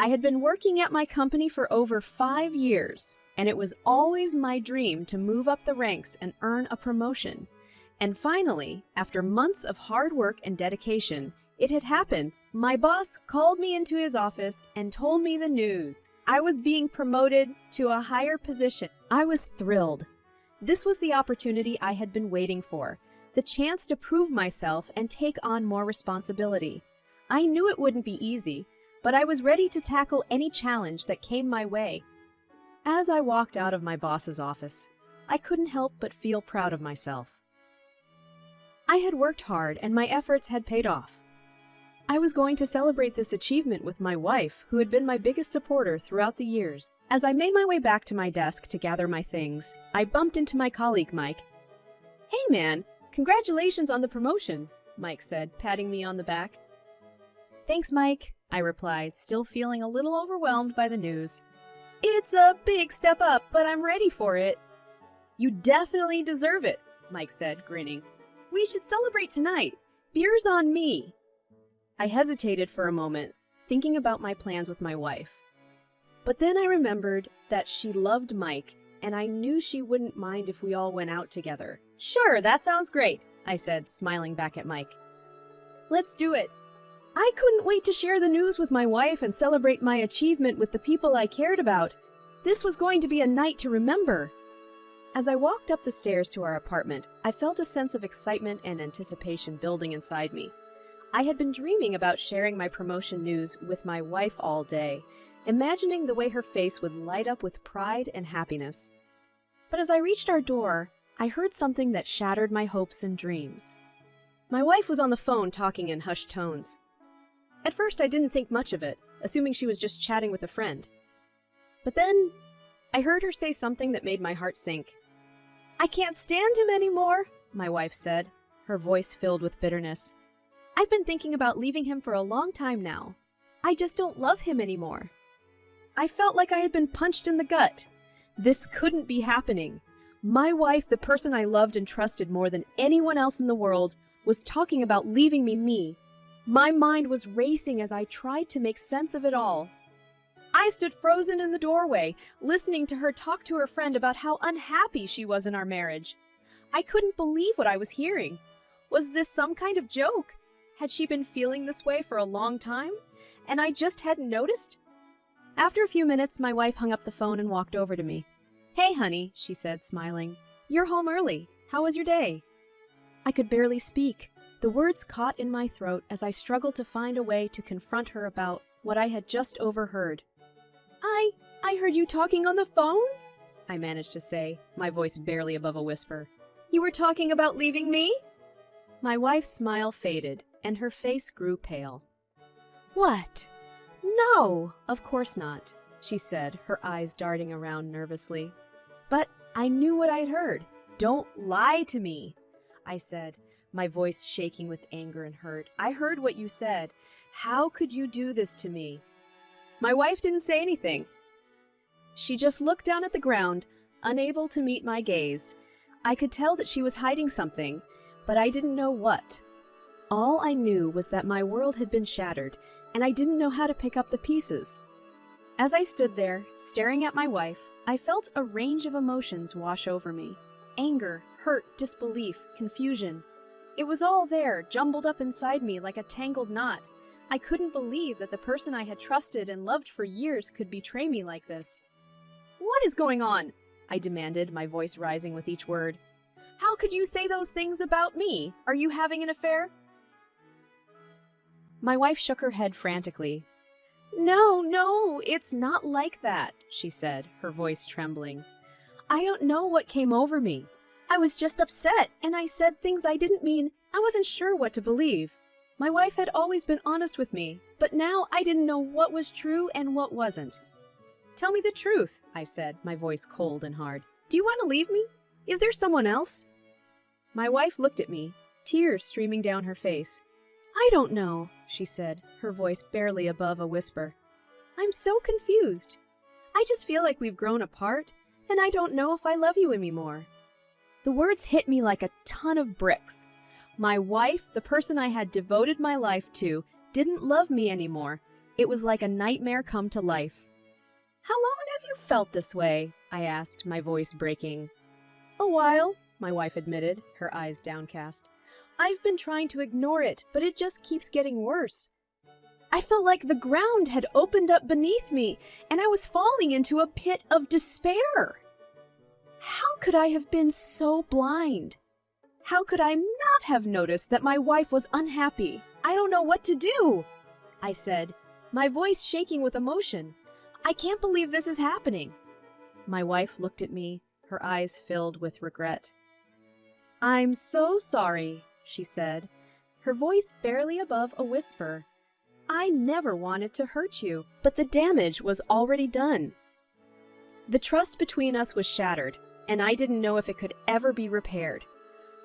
I had been working at my company for over 5 years, and it was always my dream to move up the ranks and earn a promotion. And finally, after months of hard work and dedication, it had happened. My boss called me into his office and told me the news. I was being promoted to a higher position. I was thrilled. This was the opportunity I had been waiting for, the chance to prove myself and take on more responsibility. I knew it wouldn't be easy, but I was ready to tackle any challenge that came my way. As I walked out of my boss's office, I couldn't help but feel proud of myself. I had worked hard and my efforts had paid off. I was going to celebrate this achievement with my wife, who had been my biggest supporter throughout the years. As I made my way back to my desk to gather my things, I bumped into my colleague, Mike. "Hey man, congratulations on the promotion," Mike said, patting me on the back. "Thanks, Mike," I replied, still feeling a little overwhelmed by the news. "It's a big step up, but I'm ready for it." "You definitely deserve it," Mike said, grinning. "We should celebrate tonight. Beer's on me." I hesitated for a moment, thinking about my plans with my wife. But then I remembered that she loved Mike, and I knew she wouldn't mind if we all went out together. "Sure, that sounds great," I said, smiling back at Mike. "Let's do it." I couldn't wait to share the news with my wife and celebrate my achievement with the people I cared about. This was going to be a night to remember. As I walked up the stairs to our apartment, I felt a sense of excitement and anticipation building inside me. I had been dreaming about sharing my promotion news with my wife all day, imagining the way her face would light up with pride and happiness. But as I reached our door, I heard something that shattered my hopes and dreams. My wife was on the phone talking in hushed tones. At first, I didn't think much of it, assuming she was just chatting with a friend. But then, I heard her say something that made my heart sink. "I can't stand him anymore," my wife said, her voice filled with bitterness. "I've been thinking about leaving him for a long time now. I just don't love him anymore." I felt like I had been punched in the gut. This couldn't be happening. My wife, the person I loved and trusted more than anyone else in the world, was talking about leaving me. My mind was racing as I tried to make sense of it all. I stood frozen in the doorway, listening to her talk to her friend about how unhappy she was in our marriage. I couldn't believe what I was hearing. Was this some kind of joke? Had she been feeling this way for a long time, and I just hadn't noticed? After a few minutes, my wife hung up the phone and walked over to me. "Hey, honey," she said, smiling. "You're home early. How was your day?" I could barely speak. The words caught in my throat as I struggled to find a way to confront her about what I had just overheard. I heard you talking on the phone?" I managed to say, my voice barely above a whisper. "You were talking about leaving me?" My wife's smile faded, and her face grew pale. "What? No, of course not," she said, her eyes darting around nervously. "But I knew what I'd heard. Don't lie to me," I said, my voice shaking with anger and hurt. "I heard what you said. How could you do this to me?" My wife didn't say anything. She just looked down at the ground, unable to meet my gaze. I could tell that she was hiding something, but I didn't know what. All I knew was that my world had been shattered, and I didn't know how to pick up the pieces. As I stood there, staring at my wife, I felt a range of emotions wash over me. Anger, hurt, disbelief, confusion. It was all there, jumbled up inside me like a tangled knot. I couldn't believe that the person I had trusted and loved for years could betray me like this. "What is going on?" I demanded, my voice rising with each word. "How could you say those things about me? Are you having an affair?" My wife shook her head frantically. No, it's not like that," she said, her voice trembling. "I don't know what came over me. I was just upset, and I said things I didn't mean. I wasn't sure what to believe. My wife had always been honest with me, but now I didn't know what was true and what wasn't." "Tell me the truth," I said, my voice cold and hard. "Do you want to leave me? Is there someone else?" My wife looked at me, tears streaming down her face. "I don't know," she said, her voice barely above a whisper. "I'm so confused. I just feel like we've grown apart, and I don't know if I love you anymore." The words hit me like a ton of bricks. My wife, the person I had devoted my life to, didn't love me anymore, It was like a nightmare come to life. "How long have you felt this way?" I asked, my voice breaking. "A while," my wife admitted, her eyes downcast. "I've been trying to ignore it, but it just keeps getting worse. I felt like the ground had opened up beneath me, and I was falling into a pit of despair. How could I have been so blind? How could I not have noticed that my wife was unhappy? I don't know what to do," I said, my voice shaking with emotion. "I can't believe this is happening." My wife looked at me, her eyes filled with regret. "I'm so sorry," she said, her voice barely above a whisper. "I never wanted to hurt you, but the damage was already done." The trust between us was shattered, and I didn't know if it could ever be repaired.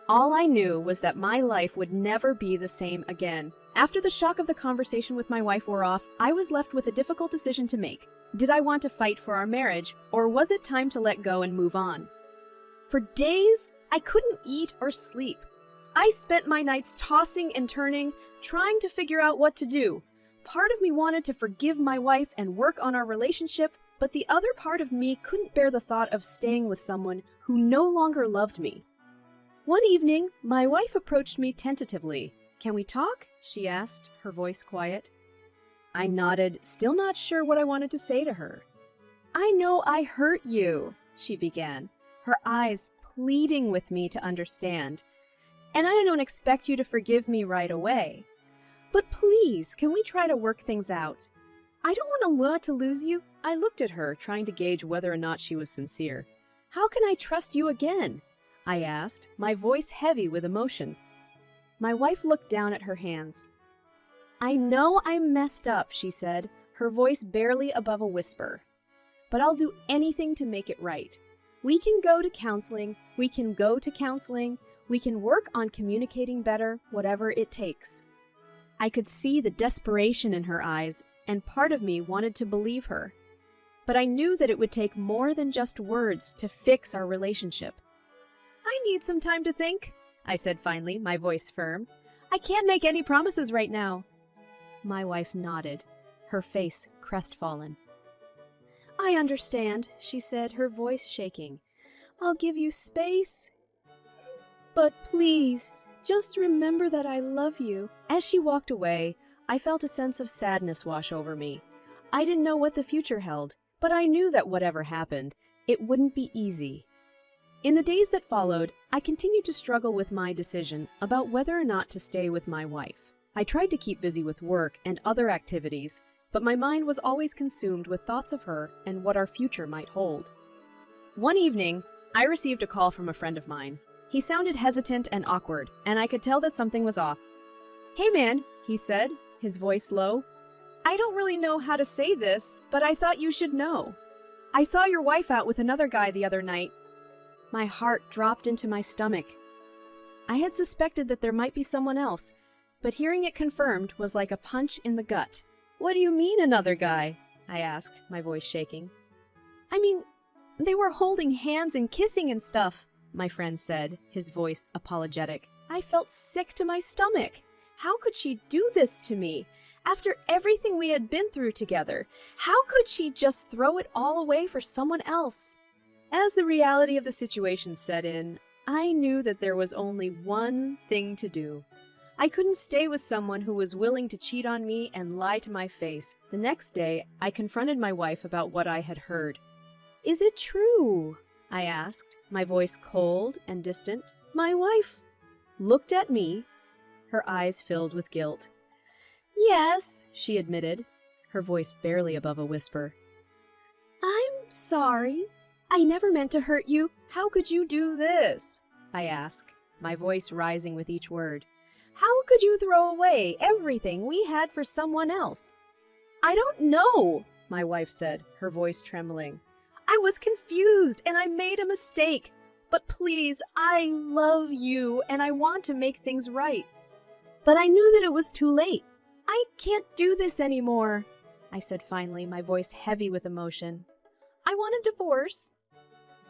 All I knew was that my life would never be the same again. After the shock of the conversation with my wife wore off, I was left with a difficult decision to make. Did I want to fight for our marriage, or was it time to let go and move on? For days, I couldn't eat or sleep. I spent my nights tossing and turning, trying to figure out what to do. Part of me wanted to forgive my wife and work on our relationship, but the other part of me couldn't bear the thought of staying with someone who no longer loved me. One evening, my wife approached me tentatively. "Can we talk?" she asked, her voice quiet. I nodded, still not sure what I wanted to say to her. "I know I hurt you," she began, her eyes pleading with me to understand. "And I don't expect you to forgive me right away. But please, can we try to work things out? I don't want to lose you." I looked at her, trying to gauge whether or not she was sincere. "How can I trust you again?" I asked, my voice heavy with emotion. My wife looked down at her hands. "I know I messed up," she said, her voice barely above a whisper. "But I'll do anything to make it right. We can go to counseling, we can work on communicating better, whatever it takes." I could see the desperation in her eyes, and part of me wanted to believe her. But I knew that it would take more than just words to fix our relationship. "I need some time to think," I said finally, my voice firm. "I can't make any promises right now." My wife nodded, her face crestfallen. "I understand," she said, her voice shaking. "I'll give you space. But please, just remember that I love you." As she walked away, I felt a sense of sadness wash over me. I didn't know what the future held, but I knew that whatever happened, it wouldn't be easy. In the days that followed, I continued to struggle with my decision about whether or not to stay with my wife. I tried to keep busy with work and other activities, but my mind was always consumed with thoughts of her and what our future might hold. One evening, I received a call from a friend of mine. He sounded hesitant and awkward, and I could tell that something was off. "Hey man," he said, his voice low. "I don't really know how to say this, but I thought you should know. I saw your wife out with another guy the other night." My heart dropped into my stomach. I had suspected that there might be someone else, but hearing it confirmed was like a punch in the gut. "What do you mean, another guy?" I asked, my voice shaking. "I mean, they were holding hands and kissing and stuff," my friend said, his voice apologetic. I felt sick to my stomach. How could she do this to me? After everything we had been through together, how could she just throw it all away for someone else? As the reality of the situation set in, I knew that there was only one thing to do. I couldn't stay with someone who was willing to cheat on me and lie to my face. The next day, I confronted my wife about what I had heard. "Is it true?" I asked, my voice cold and distant. My wife looked at me, her eyes filled with guilt. "Yes," she admitted, her voice barely above a whisper. "I'm sorry. I never meant to hurt you. How could you do this?" I asked, my voice rising with each word. "How could you throw away everything we had for someone else?" "I don't know," my wife said, her voice trembling. "I was confused and I made a mistake. But please, I love you and I want to make things right. But I knew that it was too late. I can't do this anymore," I said finally, my voice heavy with emotion. "I want a divorce."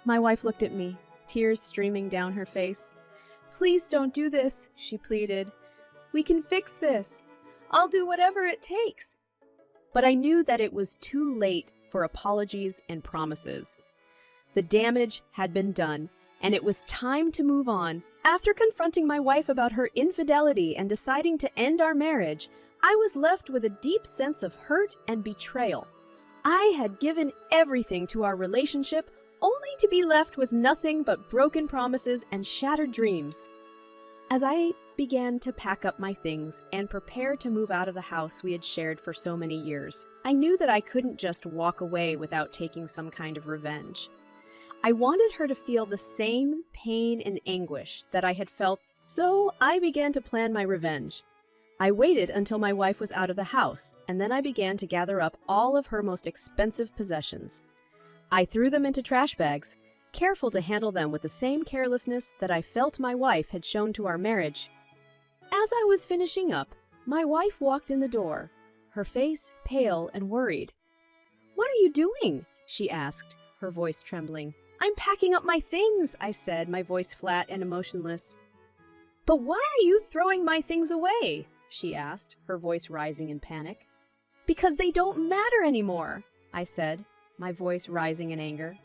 My wife looked at me, tears streaming down her face. "Please don't do this," she pleaded. "We can fix this. I'll do whatever it takes." but I knew that it was too late for apologies and promises. The damage had been done, and it was time to move on. After confronting my wife about her infidelity and deciding to end our marriage, I was left with a deep sense of hurt and betrayal. I had given everything to our relationship, only to be left with nothing but broken promises and shattered dreams. As I began to pack up my things and prepare to move out of the house we had shared for so many years, I knew that I couldn't just walk away without taking some kind of revenge. I wanted her to feel the same pain and anguish that I had felt, so I began to plan my revenge. I waited until my wife was out of the house, and then I began to gather up all of her most expensive possessions. I threw them into trash bags, careful to handle them with the same carelessness that I felt my wife had shown to our marriage. As I was finishing up, my wife walked in the door, her face pale and worried. "What are you doing?" she asked, her voice trembling. "I'm packing up my things," I said, my voice flat and emotionless. "But why are you throwing my things away?" she asked, her voice rising in panic. "Because they don't matter anymore," I said, my voice rising in anger.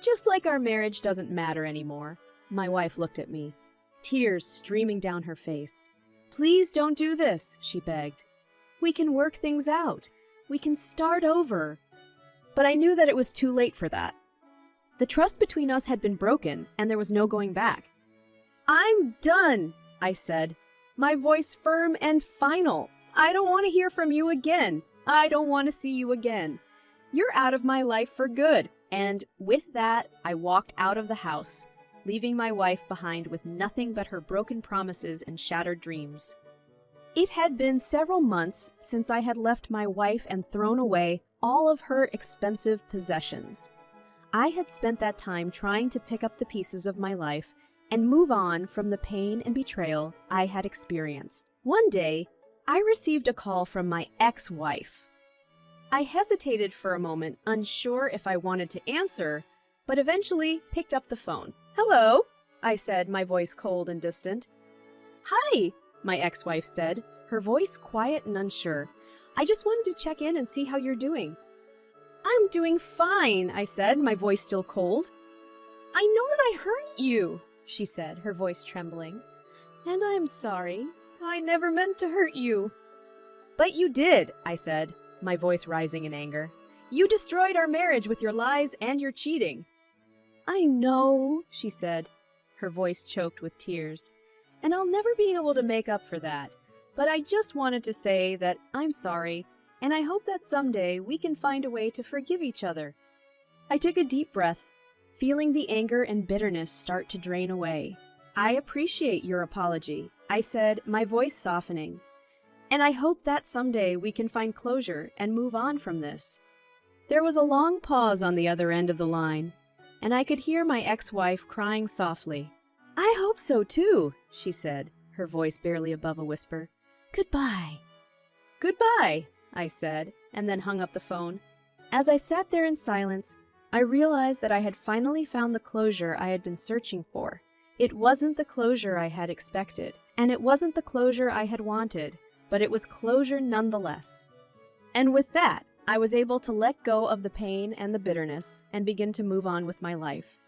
"Just like our marriage doesn't matter anymore." My wife looked at me, tears streaming down her face. "Please don't do this," she begged. "We can work things out. We can start over." But I knew that it was too late for that. The trust between us had been broken, and there was no going back. "I'm done," I said, my voice firm and final. "I don't want to hear from you again. I don't want to see you again. You're out of my life for good." And with that, I walked out of the house, leaving my wife behind with nothing but her broken promises and shattered dreams. It had been several months since I had left my wife and thrown away all of her expensive possessions. I had spent that time trying to pick up the pieces of my life and move on from the pain and betrayal I had experienced. One day, I received a call from my ex-wife. I hesitated for a moment, unsure if I wanted to answer, but eventually picked up the phone. "Hello," I said, my voice cold and distant. "Hi," my ex-wife said, her voice quiet and unsure. "I just wanted to check in and see how you're doing." "I'm doing fine," I said, my voice still cold. "I know that I hurt you," she said, her voice trembling. "And I'm sorry. I never meant to hurt you." "But you did," I said, my voice rising in anger. "You destroyed our marriage with your lies and your cheating." "I know," she said, her voice choked with tears. "And I'll never be able to make up for that. But I just wanted to say that I'm sorry, and I hope that someday we can find a way to forgive each other." I took a deep breath, feeling the anger and bitterness start to drain away. "I appreciate your apology," I said, my voice softening. "And I hope that someday we can find closure and move on from this." There was a long pause on the other end of the line, and I could hear my ex-wife crying softly. "I hope so too," she said, her voice barely above a whisper. "Goodbye." "Goodbye," I said, and then hung up the phone. As I sat there in silence, I realized that I had finally found the closure I had been searching for. It wasn't the closure I had expected, and it wasn't the closure I had wanted, but it was closure nonetheless. And with that, I was able to let go of the pain and the bitterness and begin to move on with my life.